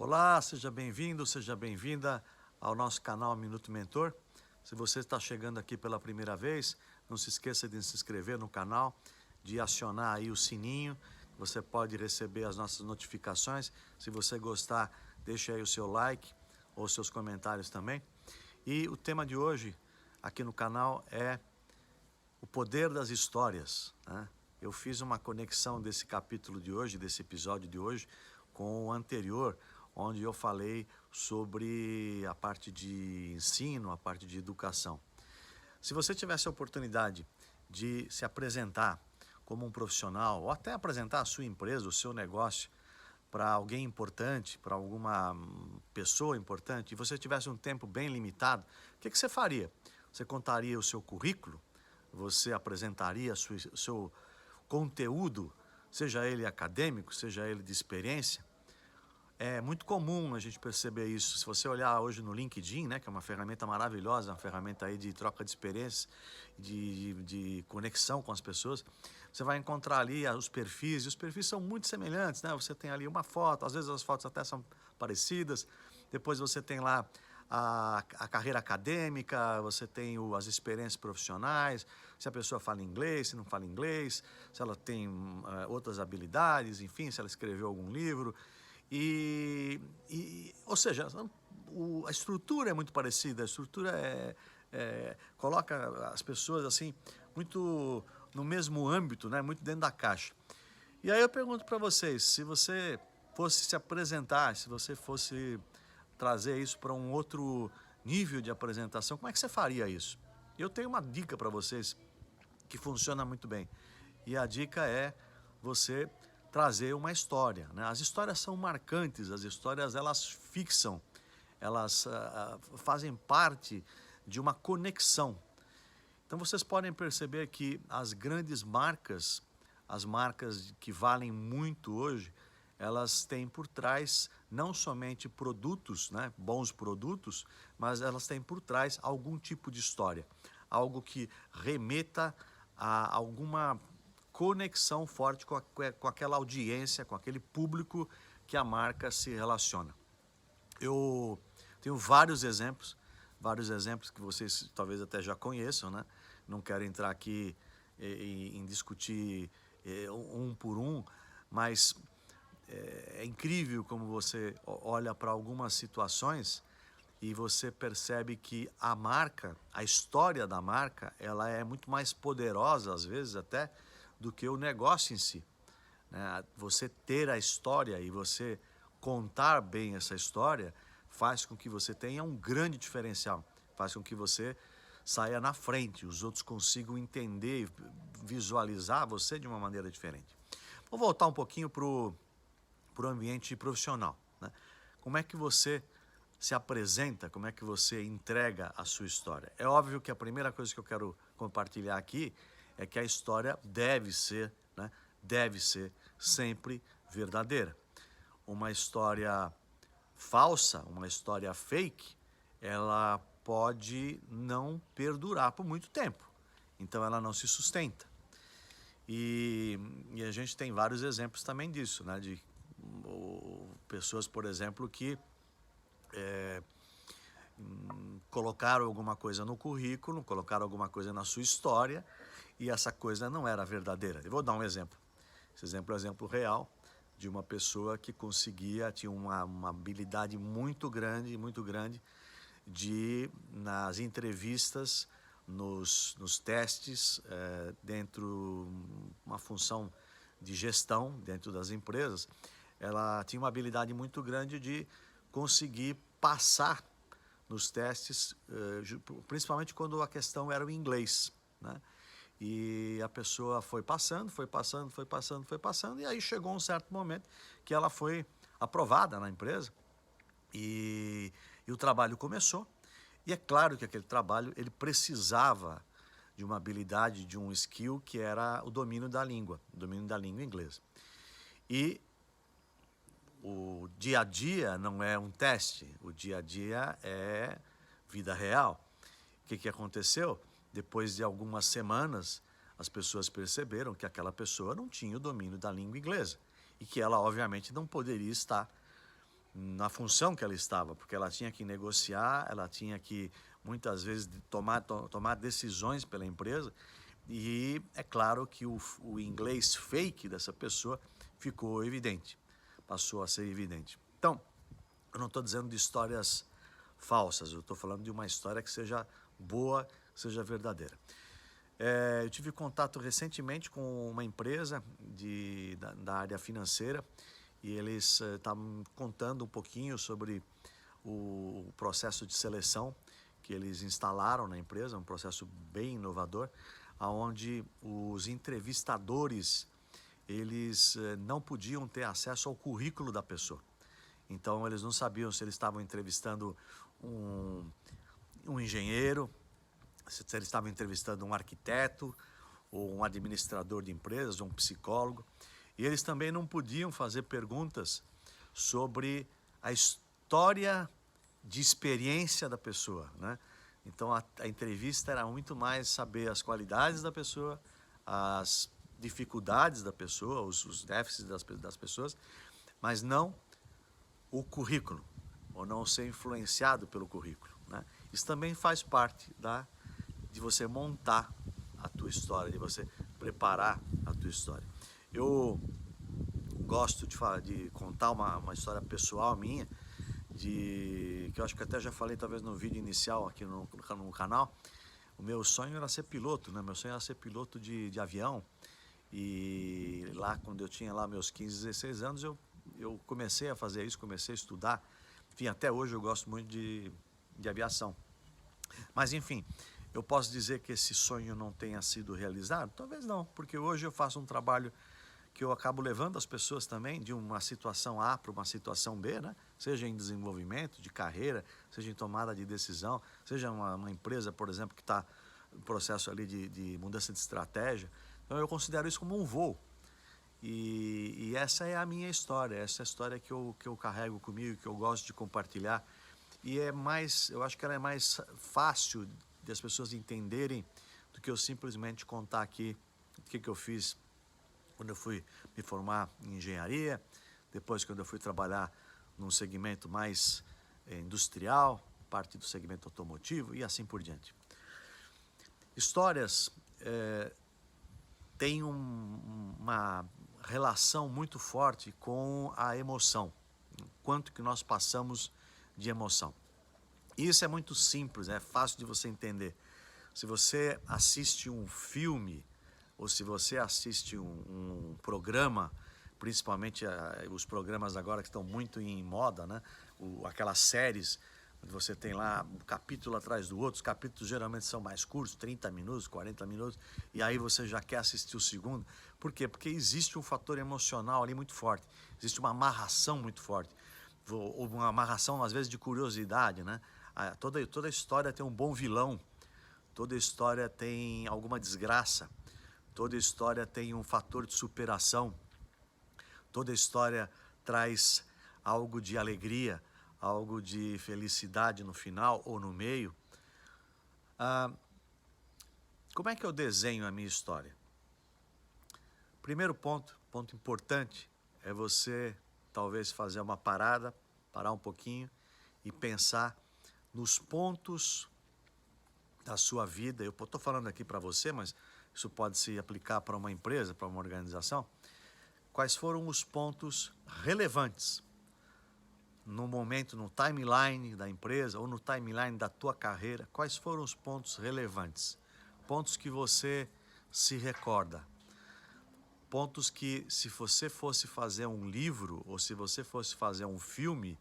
Olá, seja bem-vindo, seja bem-vinda ao nosso canal Minuto Mentor. Se você está chegando aqui pela primeira vez, não se esqueça de se inscrever no canal, de acionar aí o sininho, você pode receber as nossas notificações. Se você gostar, deixe aí o seu like ou seus comentários também. E o tema de hoje aqui no canal é o poder das histórias, né? Eu fiz uma conexão desse capítulo de hoje, desse episódio de hoje, com o anterior, onde eu falei sobre a parte de ensino, a parte de educação. Se você tivesse a oportunidade de se apresentar como um profissional, ou até apresentar a sua empresa, o seu negócio, para alguém importante, para alguma pessoa importante, e você tivesse um tempo bem limitado, o que você faria? Você contaria o seu currículo? Você apresentaria o seu conteúdo, seja ele acadêmico, seja ele de experiência? É muito comum a gente perceber isso. Se você olhar hoje no LinkedIn, né, que é uma ferramenta maravilhosa, uma ferramenta aí de troca de experiências, de conexão com as pessoas, você vai encontrar ali os perfis, e os perfis são muito semelhantes, né? Você tem ali uma foto, às vezes as fotos até são parecidas, depois você tem lá a carreira acadêmica, você tem as experiências profissionais, se a pessoa fala inglês, se não fala inglês, se ela tem outras habilidades, enfim, se ela escreveu algum livro. Ou seja, a estrutura é muito parecida, a estrutura coloca as pessoas assim muito no mesmo âmbito, né? Muito dentro da caixa. E aí eu pergunto para vocês, se você fosse se apresentar, se você fosse trazer isso para um outro nível de apresentação, como é que você faria isso? Eu tenho uma dica para vocês que funciona muito bem. E a dica é você trazer uma história, né? As histórias são marcantes, as histórias elas fixam, elas fazem parte de uma conexão. Então vocês podem perceber que as grandes marcas, as marcas que valem muito hoje, elas têm por trás não somente produtos, né, bons produtos, mas elas têm por trás algum tipo de história, algo que remeta a alguma conexão forte com aquela audiência, com aquele público que a marca se relaciona. Eu tenho vários exemplos que vocês talvez até já conheçam, né? Não quero entrar aqui em discutir um por um, mas é incrível como você olha para algumas situações e você percebe que a marca, a história da marca, ela é muito mais poderosa, às vezes até, do que o negócio em si, né? Você ter a história e você contar bem essa história faz com que você tenha um grande diferencial, faz com que você saia na frente, os outros consigam entender, visualizar você de uma maneira diferente. Vou voltar um pouquinho para o ambiente profissional, né? Como é que você se apresenta, como é que você entrega a sua história? É óbvio que a primeira coisa que eu quero compartilhar aqui é que a história deve ser, né, deve ser sempre verdadeira. Uma história falsa, uma história fake, ela pode não perdurar por muito tempo. Então ela não se sustenta. E a gente tem vários exemplos também disso, né? De pessoas, por exemplo, que colocaram alguma coisa no currículo, colocaram alguma coisa na sua história e essa coisa não era verdadeira. Eu vou dar um exemplo. Esse exemplo é um exemplo real de uma pessoa que tinha uma habilidade muito grande de, nas entrevistas, nos testes, dentro uma função de gestão dentro das empresas, ela tinha uma habilidade muito grande de conseguir passar nos testes, principalmente quando a questão era o inglês, né? E a pessoa foi passando, e aí chegou um certo momento que ela foi aprovada na empresa e o trabalho começou. E é claro que aquele trabalho ele precisava de uma habilidade, de um skill que era o domínio da língua inglesa. E o dia a dia não é um teste, o dia a dia é vida real. O que aconteceu? Depois de algumas semanas, as pessoas perceberam que aquela pessoa não tinha o domínio da língua inglesa e que ela, obviamente, não poderia estar na função que ela estava, porque ela tinha que negociar, ela tinha que, muitas vezes, tomar decisões pela empresa, e é claro que o inglês fake dessa pessoa ficou evidente, passou a ser evidente. Então, eu não estou dizendo de histórias falsas, eu estou falando de uma história que seja boa, seja verdadeira. Eu tive contato recentemente com uma empresa da área financeira, e eles estavam contando um pouquinho sobre o processo de seleção que eles instalaram na empresa, um processo bem inovador, onde os entrevistadores eles não podiam ter acesso ao currículo da pessoa. Então eles não sabiam se eles estavam entrevistando um engenheiro, se eles estavam entrevistando um arquiteto, ou um administrador de empresas, ou um psicólogo. E eles também não podiam fazer perguntas sobre a história de experiência da pessoa, né? Então a entrevista era muito mais saber as qualidades da pessoa, as dificuldades da pessoa, os déficits das pessoas, mas não o currículo, ou não ser influenciado pelo currículo, né? Isso também faz parte de você montar a tua história, de você preparar a tua história. Eu gosto de contar uma história pessoal minha, que eu acho que até já falei talvez no vídeo inicial aqui no canal. O meu sonho era ser piloto, né? Meu sonho era ser piloto de avião, e lá quando eu tinha lá meus 15, 16 anos, eu comecei a fazer isso, comecei a estudar. Enfim, até hoje eu gosto muito de aviação. Mas enfim, eu posso dizer que esse sonho não tenha sido realizado? Talvez não, porque hoje eu faço um trabalho que eu acabo levando as pessoas também de uma situação A para uma situação B, né? Seja em desenvolvimento de carreira, seja em tomada de decisão, seja uma empresa, por exemplo, que está no processo ali de mudança de estratégia. Então eu considero isso como um voo. E essa é a minha história, essa é a história que eu carrego comigo, que eu gosto de compartilhar. E eu acho que ela é mais fácil de as pessoas entenderem do que eu simplesmente contar aqui o que eu fiz quando eu fui me formar em engenharia, depois quando eu fui trabalhar num segmento mais industrial, parte do segmento automotivo e assim por diante. Histórias têm uma relação muito forte com a emoção, quanto que nós passamos de emoção. E isso é muito simples, é fácil de você entender. Se você assiste um filme, ou se você assiste um programa, principalmente os programas agora que estão muito em moda, né? Aquelas séries, onde você tem lá um capítulo atrás do outro, os capítulos geralmente são mais curtos, 30 minutos, 40 minutos, e aí você já quer assistir o segundo. Por quê? Porque existe um fator emocional ali muito forte, existe uma amarração muito forte, ou uma amarração às vezes de curiosidade, né? Toda história tem um bom vilão, toda história tem alguma desgraça, toda história tem um fator de superação, toda história traz algo de alegria, algo de felicidade no final ou no meio. Como é que eu desenho a minha história? Primeiro ponto importante, é você talvez fazer uma parada, parar um pouquinho e pensar nos pontos da sua vida. Eu estou falando aqui para você, mas isso pode se aplicar para uma empresa, para uma organização. Quais foram os pontos relevantes no momento, no timeline da empresa ou no timeline da tua carreira? Quais foram os pontos relevantes? Pontos que você se recorda. Pontos que, se você fosse fazer um livro ou se você fosse fazer um filme,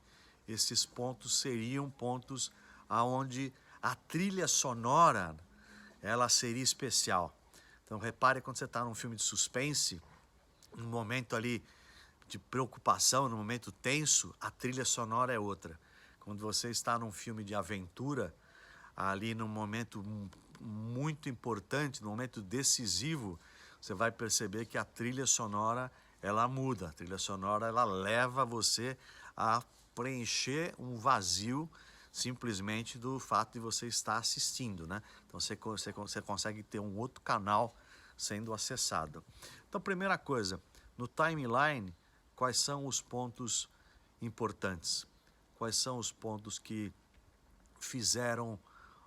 esses pontos seriam pontos aonde a trilha sonora ela seria especial. Então repare quando você está num filme de suspense, no momento ali de preocupação, no momento tenso, a trilha sonora é outra. Quando você está num filme de aventura, ali num momento muito importante, num momento decisivo, você vai perceber que a trilha sonora ela muda. A trilha sonora ela leva você a preencher um vazio simplesmente do fato de você estar assistindo, né? Então você consegue ter um outro canal sendo acessado. Então, primeira coisa, no timeline, quais são os pontos importantes? Quais são os pontos que fizeram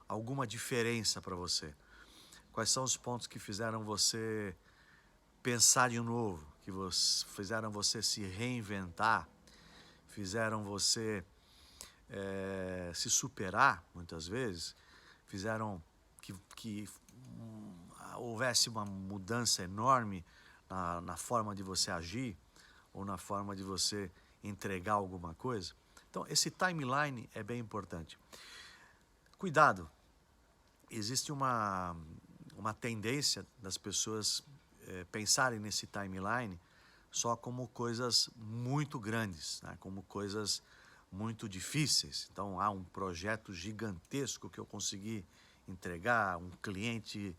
alguma diferença para você? Quais são os pontos que fizeram você pensar de novo, fizeram você se reinventar, fizeram você se superar, muitas vezes, fizeram que houvesse uma mudança enorme na forma de você agir ou na forma de você entregar alguma coisa? Então, esse timeline é bem importante. Cuidado, existe uma tendência das pessoas pensarem nesse timeline só como coisas muito grandes, né? Como coisas muito difíceis. Então, há um projeto gigantesco que eu consegui entregar, um cliente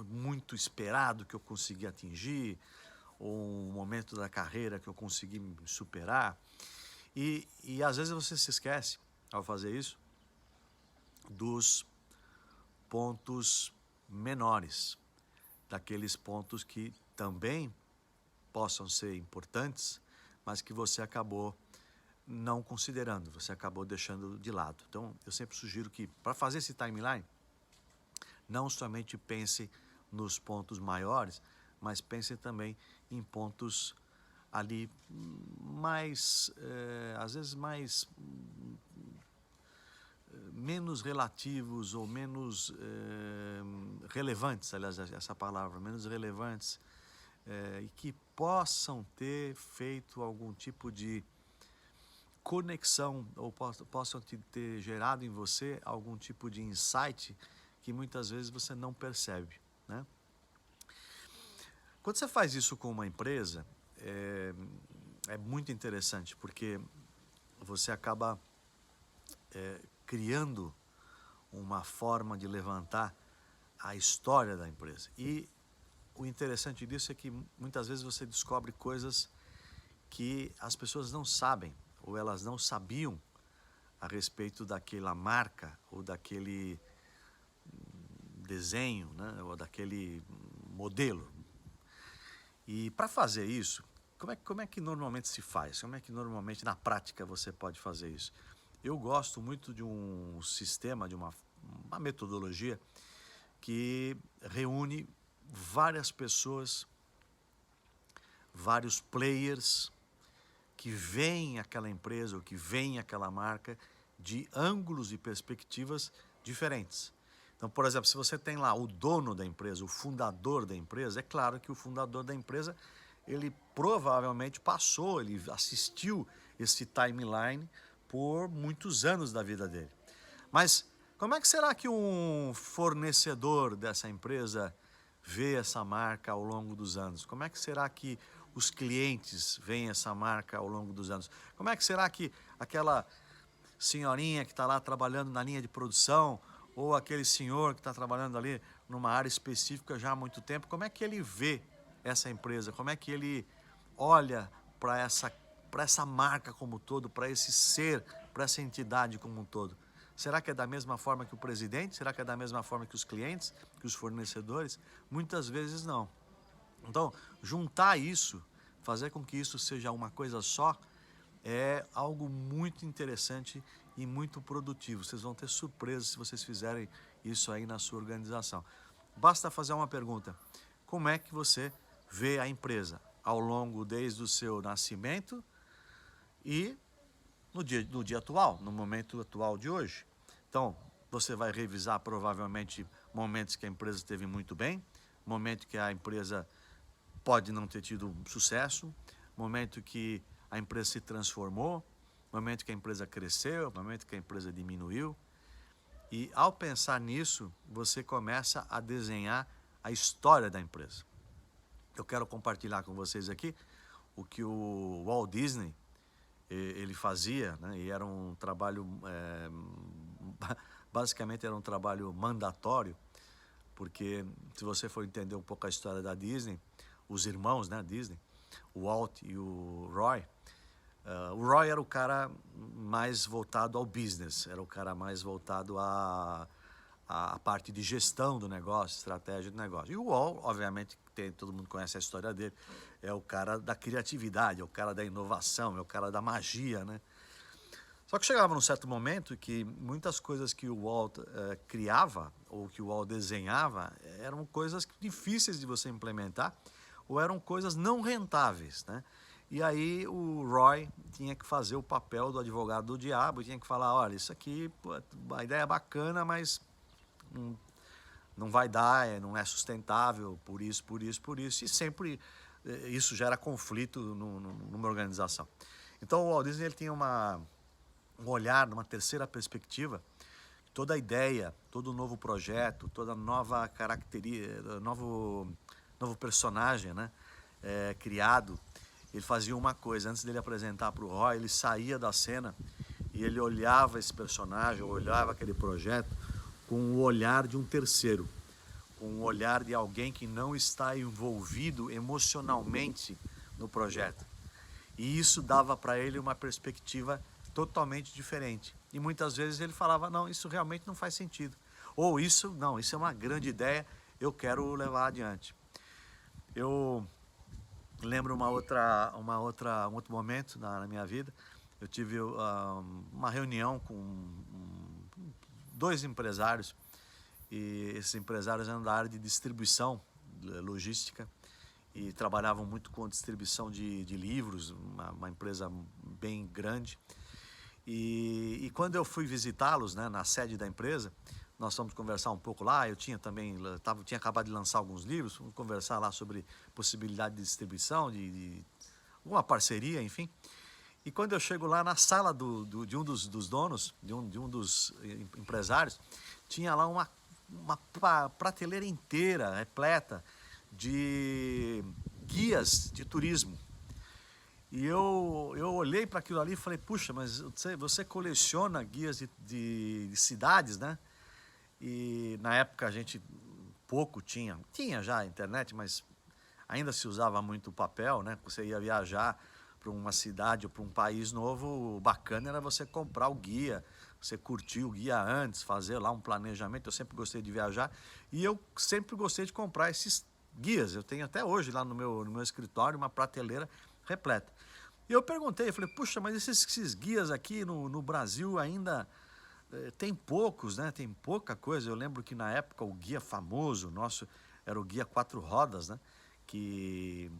muito esperado que eu consegui atingir, ou um momento da carreira que eu consegui me superar. E às vezes você se esquece, ao fazer isso, dos pontos menores, daqueles pontos que também possam ser importantes, mas que você acabou não considerando, você acabou deixando de lado. Então, eu sempre sugiro que, para fazer esse timeline, não somente pense nos pontos maiores, mas pense também em pontos ali mais, às vezes menos relativos ou menos relevantes, aliás, essa palavra, menos relevantes, e que possam ter feito algum tipo de conexão ou possam ter gerado em você algum tipo de insight que muitas vezes você não percebe, né? Quando você faz isso com uma empresa, é muito interessante, porque você acaba criando uma forma de levantar a história da empresa. E o interessante disso é que muitas vezes você descobre coisas que as pessoas não sabem, ou elas não sabiam a respeito daquela marca, ou daquele desenho, né, ou daquele modelo. E para fazer isso, como é que normalmente se faz? Como é que normalmente na prática você pode fazer isso? Eu gosto muito de um sistema, de uma metodologia que reúne várias pessoas, vários players que veem aquela empresa ou que veem aquela marca de ângulos e perspectivas diferentes. Então, por exemplo, se você tem lá o dono da empresa, o fundador da empresa, é claro que o fundador da empresa, ele provavelmente ele assistiu esse timeline por muitos anos da vida dele. Mas como é que será que um fornecedor dessa empresa vê essa marca ao longo dos anos? Como é que será que os clientes veem essa marca ao longo dos anos? Como é que será que aquela senhorinha que está lá trabalhando na linha de produção, ou aquele senhor que está trabalhando ali numa área específica já há muito tempo, como é que ele vê essa empresa? Como é que ele olha para essa marca como um todo, para esse ser, para essa entidade como um todo? Será que é da mesma forma que o presidente? Será que é da mesma forma que os clientes, que os fornecedores? Muitas vezes não. Então, juntar isso, fazer com que isso seja uma coisa só, é algo muito interessante e muito produtivo. Vocês vão ter surpresas se vocês fizerem isso aí na sua organização. Basta fazer uma pergunta: como é que você vê a empresa ao longo desde o seu nascimento e no dia atual, no momento atual de hoje? Então, você vai revisar provavelmente momentos que a empresa esteve muito bem, momento que a empresa pode não ter tido sucesso, momento que a empresa se transformou, momento que a empresa cresceu, momento que a empresa diminuiu. E ao pensar nisso, você começa a desenhar a história da empresa. Eu quero compartilhar com vocês aqui o que o Walt Disney ele fazia, né? E era um trabalho, basicamente era um trabalho mandatório, porque se você for entender um pouco a história da Disney, os irmãos, né, Disney, o Walt e o Roy, o Roy era o cara mais voltado ao business, era o cara mais voltado à parte de gestão do negócio, estratégia do negócio. E o Walt, obviamente, todo mundo conhece a história dele, é o cara da criatividade, é o cara da inovação, é o cara da magia, né? Só que chegava num certo momento que muitas coisas que o Walt criava, ou que o Walt desenhava, eram coisas difíceis de você implementar, ou eram coisas não rentáveis, né? E aí o Roy tinha que fazer o papel do advogado do diabo, tinha que falar, olha, isso aqui, pô, a ideia é bacana, mas não vai dar, não é sustentável, por isso, por isso, por isso, e sempre isso gera conflito numa organização. Então o Walt Disney ele tinha um olhar, numa terceira perspectiva, toda a ideia, todo novo projeto, toda nova característica, novo personagem, né, criado, ele fazia uma coisa, antes dele apresentar para o Roy, ele saía da cena e ele olhava esse personagem, olhava aquele projeto com o olhar de um terceiro, com o olhar de alguém que não está envolvido emocionalmente no projeto. E isso dava para ele uma perspectiva totalmente diferente. E muitas vezes ele falava, não, isso realmente não faz sentido. Ou isso, não, isso é uma grande ideia, eu quero levar adiante. Eu lembro um outro momento na minha vida, eu tive uma reunião com dois empresários, e esses empresários eram da área de distribuição, logística, e trabalhavam muito com distribuição de livros, uma empresa bem grande. E quando eu fui visitá-los, né, na sede da empresa, nós fomos conversar um pouco lá, eu tinha acabado de lançar alguns livros, fomos conversar lá sobre possibilidade de distribuição, de uma parceria, enfim. E quando eu chego lá na sala de um dos donos, de um dos empresários, tinha lá uma prateleira inteira, repleta, de guias de turismo. E eu olhei para aquilo ali e falei, puxa, mas você coleciona guias de cidades, né? E na época a gente pouco tinha já a internet, mas ainda se usava muito papel, né? Você ia viajar para uma cidade ou para um país novo, o bacana era você comprar o guia, você curtir o guia antes, fazer lá um planejamento. Eu sempre gostei de viajar e eu sempre gostei de comprar esses guias. Eu tenho até hoje lá no meu escritório uma prateleira repleta. E eu perguntei, eu falei, puxa, mas esses guias aqui no Brasil ainda tem poucos, né? Tem pouca coisa. Eu lembro que na época o guia famoso nosso era o guia 4 rodas, né? Que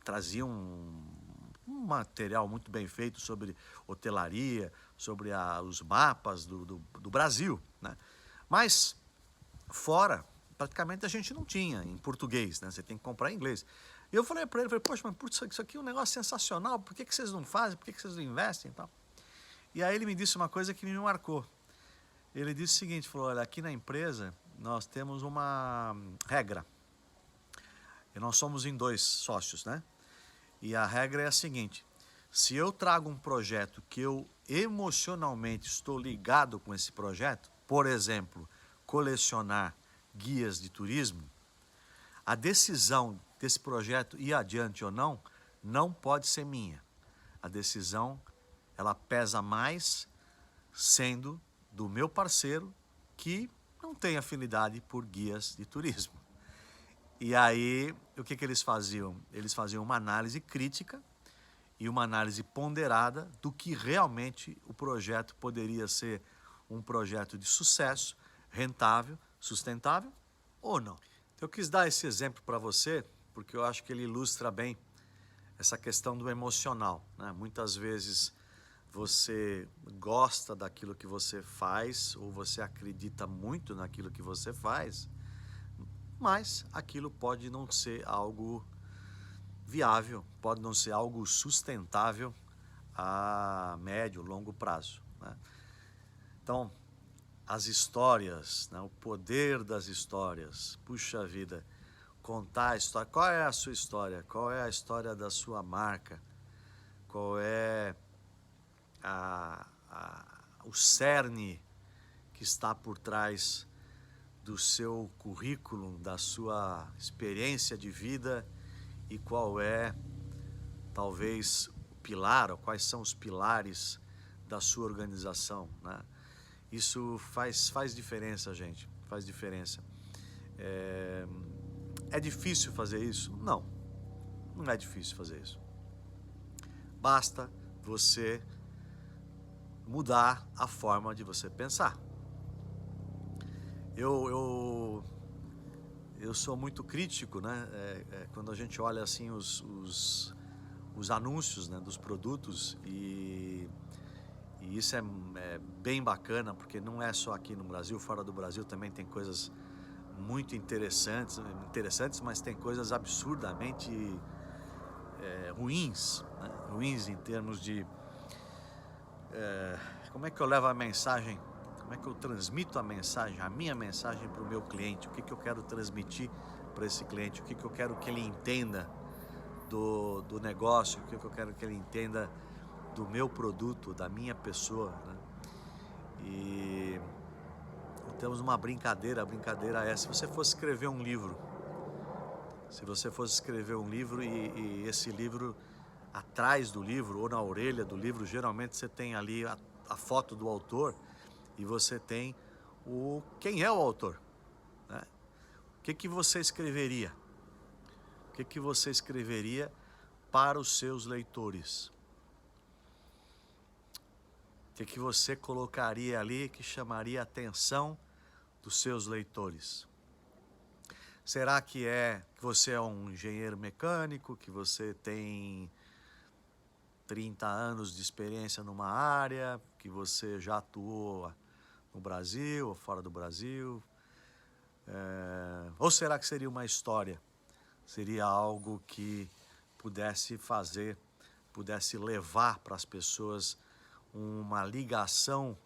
trazia um material muito bem feito sobre hotelaria, sobre os mapas do Brasil, né? Mas fora, praticamente a gente não tinha em português, né? Você tem que comprar em inglês. E eu falei para ele, poxa, mas isso aqui é um negócio sensacional, por que vocês não fazem, por que vocês não investem e tal? E aí ele me disse uma coisa que me marcou. Ele disse o seguinte, falou, olha, aqui na empresa nós temos uma regra. E nós somos em 2 sócios, né? E a regra é a seguinte, se eu trago um projeto que eu emocionalmente estou ligado com esse projeto, por exemplo, colecionar guias de turismo, a decisão desse projeto ir adiante ou não pode ser minha. A decisão, ela pesa mais sendo do meu parceiro que não tem afinidade por guias de turismo. E aí, o que eles faziam? Eles faziam uma análise crítica e uma análise ponderada do que realmente o projeto poderia ser um projeto de sucesso, rentável, sustentável ou não. Então, eu quis dar esse exemplo para você, porque eu acho que ele ilustra bem essa questão do emocional, né? Muitas vezes você gosta daquilo que você faz, ou você acredita muito naquilo que você faz, mas aquilo pode não ser algo viável, pode não ser algo sustentável a médio, longo prazo, né? Então, as histórias, né, o poder das histórias, puxa vida, contar a história, qual é a sua história, qual é a história da sua marca, qual é o cerne que está por trás do seu currículo, da sua experiência de vida e qual é, talvez, o pilar, ou quais são os pilares da sua organização, né? Isso faz diferença, gente, faz diferença. É difícil fazer isso? Não, não é difícil fazer isso. Basta você mudar a forma de você pensar. Eu sou muito crítico, né? Quando a gente olha assim os anúncios, né, dos produtos e isso é bem bacana, porque não é só aqui no Brasil, fora do Brasil também tem coisas muito interessantes, mas tem coisas absurdamente ruins, né? Ruins em termos de como é que eu levo a mensagem, como é que eu transmito a mensagem, a minha mensagem para o meu cliente, o que que eu quero transmitir para esse cliente, o que que eu quero que ele entenda do negócio, o que eu quero que ele entenda do meu produto, da minha pessoa, né? E temos uma brincadeira, a brincadeira é, se você fosse escrever um livro, e esse livro, atrás do livro ou na orelha do livro, geralmente você tem ali a foto do autor e você tem quem é o autor, né? O que que você escreveria? O que que você escreveria para os seus leitores? O que que você colocaria ali que chamaria a atenção dos seus leitores? Será que você é um engenheiro mecânico, que você tem 30 anos de experiência numa área, que você já atuou no Brasil ou fora do Brasil? Ou será que seria uma história? Seria algo que pudesse levar para as pessoas uma ligação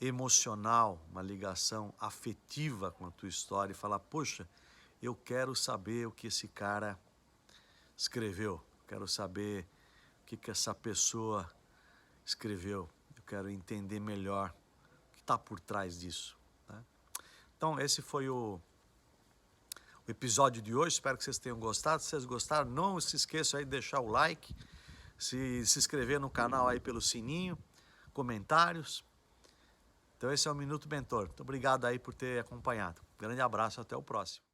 emocional, uma ligação afetiva com a tua história e falar, poxa, eu quero saber o que esse cara escreveu, quero saber o que que essa pessoa escreveu, eu quero entender melhor o que está por trás disso, né? Então esse foi o episódio de hoje, espero que vocês tenham gostado. Se vocês gostaram, não se esqueçam aí de deixar o like, se inscrever no canal aí pelo sininho, comentários. Então esse é o Minuto Mentor. Muito obrigado aí por ter acompanhado. Grande abraço, até o próximo.